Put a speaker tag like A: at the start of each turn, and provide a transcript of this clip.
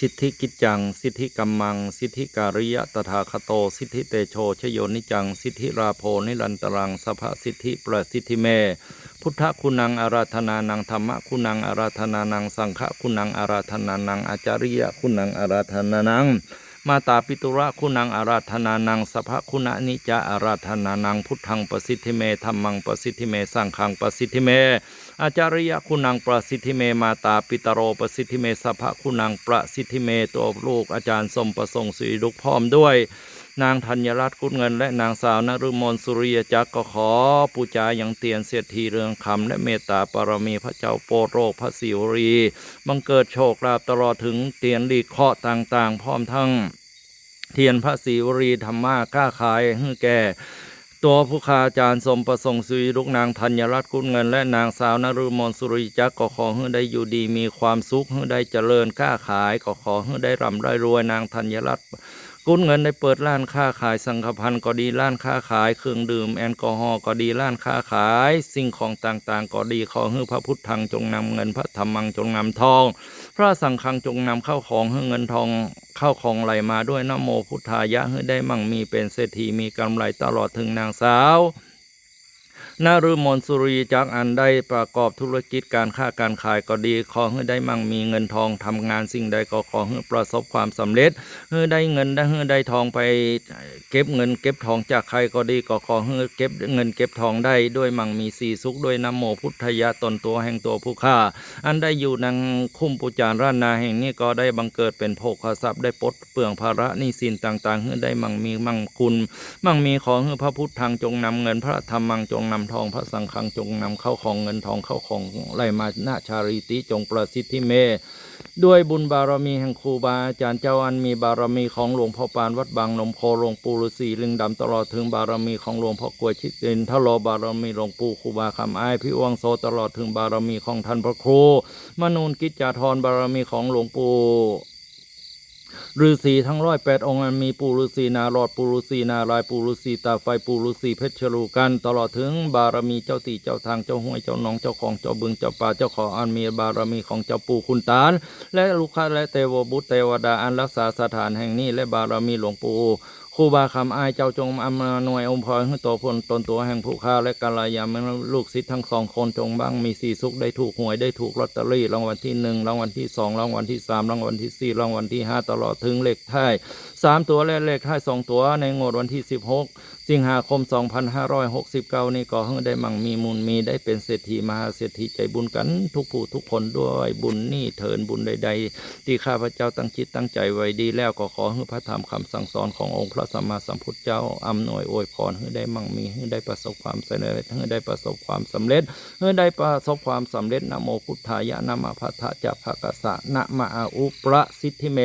A: สิทธิกิจจังสิทธิกัมมังสิทธิการิยะตถาคโตสิทธิเตโชชโยนิจังสิทธิราโพนิรันตรังสัพพสิทธิประสิทธิเมพุทธคุณังอาราธนานังธรรมคุณังอาราธนานังสังฆคุณังอาราธนานังอาจาริยะคุณังอาราธนานังมาตาปิตุระคุณังอาราธนานังสัพพคุณานิจาอาราธนานังพุทธังประสิทธิเมธัมมังประสิทธิเมสังฆังประสิทธิเมอาจาริยะคุณังประสิทธิเมมาตาปิตโรประสิทธิเมสัพพคุณังประสิทธิเมตัวลูกอาจารย์สมประสงค์สุริลุกพร้อมด้วยนางธัญรัตน์กุลเงินและนางสาวนฤมลสุริยจักรก็ขอปูจาอย่างเตียนเศรษฐีเรืองคำและเมตตาปรมีพระเจ้าโปรดโรคพระศิวรีบังเกิดโชคลาภตลอดถึงเตียนหลีกเคราะห์ต่างๆพร้อมทั้งเทียนพระศิวรีธรรมะกล้าขายให้แก่ตัวผู้ค้าอาจารย์สมประสงค์สุริลุกนางธัญรัตน์กุลเงินและนางสาวนฤมลสุริยจักรก็ขอให้ได้อยู่ดีมีความสุขให้ได้เจริญกล้าขายก็ขอให้ได้ร่ำได้รวยนางธัญรัตน์กุลเงินได้เปิดร้านค้าขายสังฆพันธ์ก็ดีร้านค้าขายเครื่องดื่มแอลกอฮอล์ก็ดีร้านค้าขายสิ่งของต่างๆก็ดีขอให้พระพุทธังจงนำเงินพระธรรมังจงนำทองพระสังฆังจงนำเข้าของให้เงินทองเข้าของไหลมาด้วยนะโมพุทธายะให้ได้มั่งมีเป็นเศรษฐีมีกำไรตลอดถึงนางสาวนฤมลสุริยจักรอันได้ประกอบธุรกิจการค้าการขายก็ดีขอให้ได้มั่งมีเงินทองทำงานสิ่งใดก็ขอให้ประสบความสำเร็จให้ได้เงินให้ได้ทองไปเก็บเงินเก็บทองจากใครก็ดีก็ขอให้เก็บเงินเก็บทองได้ด้วยมั่งมีสีสุขด้วยนะโมพุทธายะตนตัวแห่งตัวผู้ฆ่าอันได้อยู่นังคุ้มปุจารรานาแห่งนี้ก็ได้บังเกิดเป็นโภคทรัพย์ได้ปลดเปลื้องภาระหนี้สินต่างๆให้ได้มั่งมีมั่งคุณมั่งมีขอให้พระพุทธังจงนำเงินพระธรรมังจงนำทองพระสังฆังจงนำเข้าของเงินทองเข้าของไหลมาณชาริติจงประสิทธิเมด้วยบุญบารมีแห่งครูบาอาจารย์เจ้าอันมีบารมีของหลวงพ่อปานวัดบางนมโคหลวงปู่ฤาษีลิงดำตลอดถึงบารมีของหลวงพ่อกล้วยชิดินทโลบารมีหลวงปู่ครูบาคำอ้ายพิวงโซตลอดถึงบารมีของท่านพระครูมนูนกิจจาธรบารมีของหลวงปู่ฤาษีทั้ง108องค์มีปู่ฤาษีนารอดปู่ฤาษีนารายปู่ฤาษีตาไฟปู่ฤาษีเพชรลูกันตลอดถึงบารมีเจ้าตีเจ้าทางเจ้าห้วยเจ้าหนองเจ้าของเจ้าบึงเจ้าป่าเจ้าของอันมีบารมีของเจ้าปู่คุณตาลและลูกค้าและเทวบุตรเทวดาอันรักษาสถานแห่งนี้และบารมีหลวงปู่ครูบาคำอ้ายเจ้าจงอำนวยอมพรให้ตัวพลตนตัวแห่งผู้ค้าและกัลยาณมิตรลูกศิษย์ทั้ง2คนจงบ้างมีสีสุขได้ถูกหวยได้ถูกลอตเตอรี่รางวัลที่1รางวัลที่2รางวัลที่3รางวัลที่4รางวัลที่5ตลอดถึงเลขท้าย3ตัวและเลขท้าย2ตัวในงวดวันที่16สิงหาคม2569นี้ก็ให้ได้มั่งมีมูลมีได้เป็นเศรษฐีมหาเศรษฐีใจบุญกันทุกผู้ทุกคนด้วยบุญนี่เถินบุญใดๆที่ข้าพเจ้าตั้งจิตตั้งใจไว้ดีแล้วก็ขอให้พระธรรมคำสั่งสอนขององค์พระสัมมาสัมพุทธเจ้าอำนวยอวยพรให้ได้มั่งมีให้ได้ประสบความสำเร็จให้ได้ประสบความสำเร็จให้ได้ประสบความสำเร็จนะโมพุทธายะนะมะพัทธะจะภะกะสะนะมะอาอุประสิทธิเม